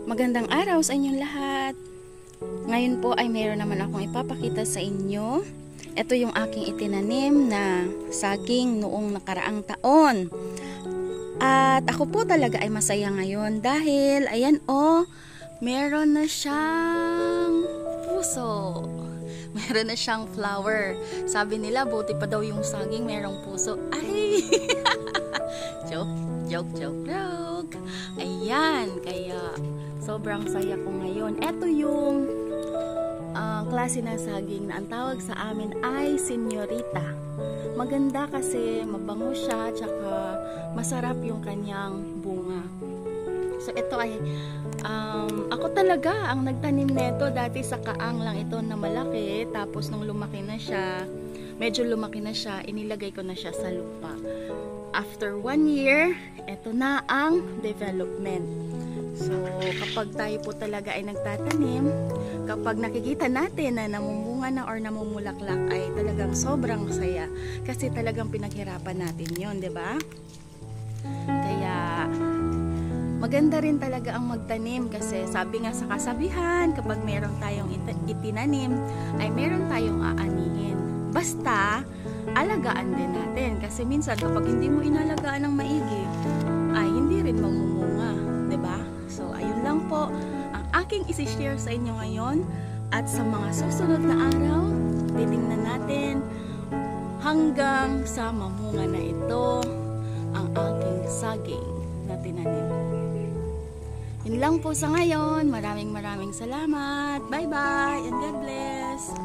Magandang araw sa inyong lahat. Ngayon po ay mayroon naman akong ipapakita sa inyo. Ito yung aking itinanim na saging noong nakaraang taon. At ako po talaga ay masaya ngayon dahil ayan meron na siyang puso. Meron na siyang flower. Sabi nila buti pa daw yung saging merong puso. Ay! Joke. Ayan, kaya sobrang saya ko ngayon. Ito yung klase ng saging na ang tawag sa amin ay senyorita. Maganda kasi mabango siya, tsaka masarap yung kanyang bunga. So ito ay ako talaga ang nagtanim nito. Dati sa kaang lang ito na malaki, tapos nung lumaki na siya, inilagay ko na siya sa lupa. After 1 year, ito na ang development. So, kapag tayo po talaga ay nagtatanim, kapag nakikita natin na namumunga na or namumulaklak, ay talagang sobrang saya. Kasi talagang pinaghirapan natin yon, di ba? Kaya, maganda rin talaga ang magtanim kasi sabi nga sa kasabihan, kapag meron tayong itinanim, ay meron tayong aanihin. Basta, alagaan din natin. Kasi minsan, kapag hindi mo inalagaan ng maigi, ay hindi rin mamumunga. Diba? So, ayun lang po ang aking isi-share sa inyo ngayon. At sa mga susunod na araw, titingnan natin hanggang sa mamunga na ito ang aking saging na tinanim. Yun lang po sa ngayon. Maraming salamat. Bye-bye and God bless.